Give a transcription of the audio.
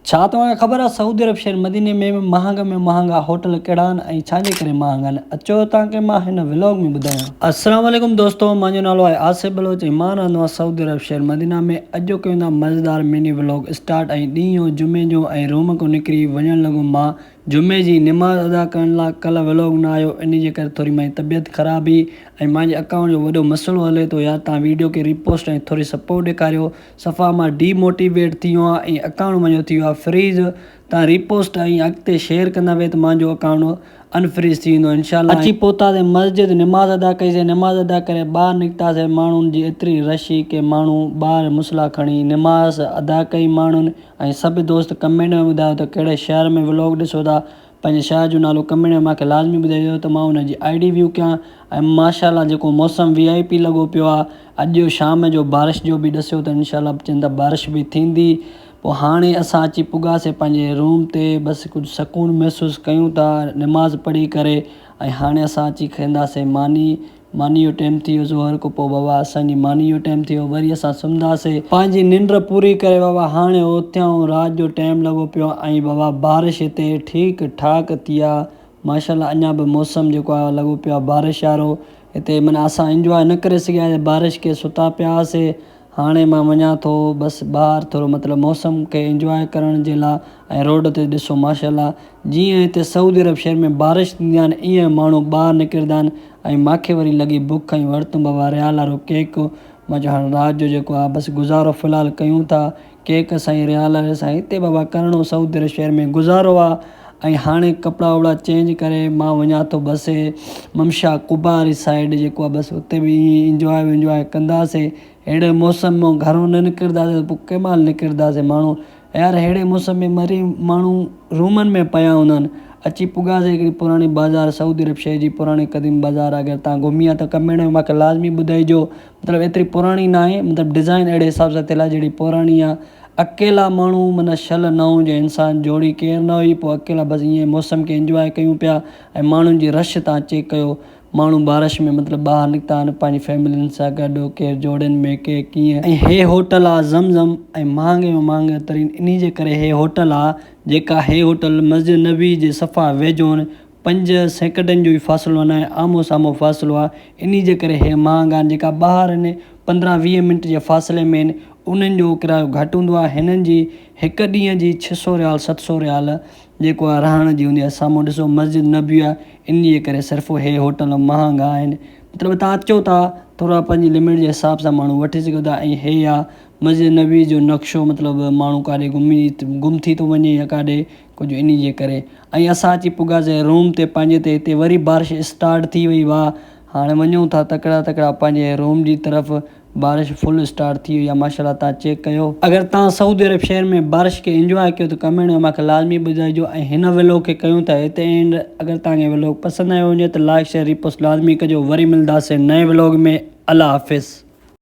छा तव्हांखे ख़बर आहे सऊदी अरब शहर मदीने में महांगा होटल कहिड़ा आहिनि ऐं छाजे करे महांगा आहिनि? अचो तव्हांखे मां हिन व्लॉग में ॿुधायां। अस्सलाम वालेकुम दोस्तो, मुंहिंजो नालो आहे आसिफ बलोच ऐं मां रहंदो आहियां सऊदी अरब शहर मदीना में। अॼु कयूं था मज़ेदार मिनी व्लॉग स्टार्ट ऐं ॾींहुं जुमे जो ऐं रूम खां निकिरी वञणु लॻो मां जुमे जी निमाज़ अदा करण लाइ। कल्ह व्लॉग न आयो, इन जे करे थोरी मुंहिंजी तबियत ख़राब हुई ऐं मुंहिंजे अकाउंट जो वॾो मसइलो हले थो। यार तव्हां वीडियो खे रिपोस्ट ऐं थोरी सपोर्ट ॾेखारियो। सफ़ा मां डीमोटिवेट थी वियो आहियां ऐं अकाउंट मुंहिंजो थी वियो आहे फ्रीज़। तव्हां रिपोस्ट ऐं अॻिते शेयर कंदा वे त मुंहिंजो अकाउंट अनफ्रीज़ थी वेंदो इंशाल्लाह। अची पहुतासीं मस्जिद, निमाज़ अदा कईसीं। निमाज़ अदा करे ॿाहिरि निकितासीं। माण्हुनि जी एतिरी रश हुई की माण्हू ॿाहिरि मुसला खणी निमाज़ अदा कई माण्हुनि। ऐं सभु दोस्त कमेंट में ॿुधायो त कहिड़े शहर में व्लॉग ॾिसो था, पंहिंजे शहर जो नालो कमेंट में मूंखे लाज़मी ॿुधाइजो त मां हुनजी ID व्यू कयां। ऐं माशाल्लाह जेको मौसम VIP लॻो पियो आहे। अॼु शाम जो बारिश जो बि ॾिसियो त इंशाल्लाह चवनि था बारिश बि थींदी। पोइ हाणे असां अची पुॻासीं पंहिंजे रूम ते। बसि कुझु सुकून महसूसु कयूं था निमाज़ पढ़ी करे। ऐं हाणे असां अची खाईंदासीं मानी जो टाइम थी वियो ज़ोहर खां पोइ बाबा असांजी मानी जो टाइम थी वियो। वरी असां सुम्हंदासीं, पंहिंजी निंड पूरी करे बाबा हाणे उथियूं। राति जो टाइम लॻो पियो आहे ऐं बाबा बारिश हिते ठीकु ठाक थी आहे माशाल्लाह। अञा बि मौसम जेको आहे लॻो पियो आहे बारिश वारो। हिते माना असां इंजॉय न करे सघियासीं बारिश खे, सुता पिया हुआसीं। हाणे मां वञा थो बसि ॿाहिरि थोरो मतिलबु मौसम खे इंजॉय करण जे लाइ। ऐं रोड ते ॾिसो माशाल्लाह जीअं हिते सऊदी अरब शहर में बारिश थींदी आहिनि ईअं माण्हू ॿाहिरि निकिरंदा आहिनि। ऐं मूंखे वरी लॻी बुख ऐं वरितुमि बाबा रियाल वारो केक। मां चयो हाणे राति जो जेको आहे बसि गुज़ारो फ़िलहालु कयूं था केक सां रियाल वारे सां। हिते बाबा करिणो सऊदी अरब शहर में गुज़ारो आहे। ऐं हाणे कपिड़ा वपिड़ा चेंज करे मां वञा थो बसि ममशा कुबा वारी साइड जेको आहे बसि हुते बि इंजॉय कंदासीं। अहिड़े मौसम में घरों न निकिरंदासीं पोइ कंहिं महिल निकिरंदासीं माण्हू। यार अहिड़े मौसम में मरी माण्हू रूमनि में पिया हूंदा आहिनि। अची पुॻासीं हिकिड़ी पुराणी बाज़ार, सऊदी अरब शहर जी पुराणी क़दीम बाज़ार। अगरि तव्हां घुमी आहे त कमेंट में मूंखे लाज़मी ॿुधाइजो। मतिलबु एतिरी पुराणी न आहे, मतिलबु डिज़ाइन अहिड़े हिसाब सां थियल आहे जहिड़ी पुराणी आहे। अकेला माण्हू माना शल न हुजे इंसान, जोड़ी केरु न हुई। पोइ अकेला बसि ईअं मौसम खे इंजॉय कयूं पिया। ऐं माण्हुनि जी रश तव्हां चेक कयो, माण्हू बारिश में मतिलबु ॿाहिरि निकिता आहिनि पंहिंजी फैमिलियुनि सां गॾु, केरु जोड़नि में केरु कीअं। ऐं हे होटल आहे ज़मज़म ऐं महांगे में महांगे तरीन। इन जे करे हे होटल आहे जेका हे होटल मस्जिद नबी जे सफ़ा वेझो आहिनि। 5 सेकंडनि जो ई फ़ासिलो न आहे, आम्हूं साम्हूं फ़ासिलो आहे। इन जे करे हे महांगा आहिनि। जेका ॿाहिरि आहिनि 15-20 मिंट जे फ़ासिले में आहिनि उन्हनि जो किरायो घटि हूंदो आहे। हिननि जी हिकु ॾींहं जी 600 रियाल 700 रियाल जेको आहे रहण जी हूंदी आहे। साम्हूं ॾिसो मस्जिद नबी आहे। इन जे करे सिर्फ़ु हे होटल महांगा आहिनि। मतिलबु तव्हां अचो था थोरा पंहिंजी लिमिट जे हिसाब सां माण्हू वठी सघो था। ऐं हे आहे मस्जिद नबी जो नक्शो, मतिलबु माण्हू काॾे गुम थी थो वञे या काॾे कुझु इन जे करे। ऐं असां अची पुॻासीं रूम ते पंहिंजे ते। हिते वरी बारिश स्टार्ट थी वई। वाह, हाणे वञूं था तकिड़ा पंहिंजे रूम जी तरफ़। बारिश फुल स्टार्ट थी वई आहे माशाल्लाह, तव्हां चेक कयो। अगरि तव्हां सऊदी अरब शहर में बारिश खे इंजॉय कयो त कमेंट में मूंखे लाज़मी ॿुधाइजो। ऐं हिन व्लॉग खे कयूं था हिते एंड। अगरि तव्हांखे व्लॉग पसंदि आयो हुजे त लाइक शेयर रिपोस्ट लाज़मी कजो। वरी मिलंदासीं नए व्लॉग में। अल्लाह हाफ़िज़।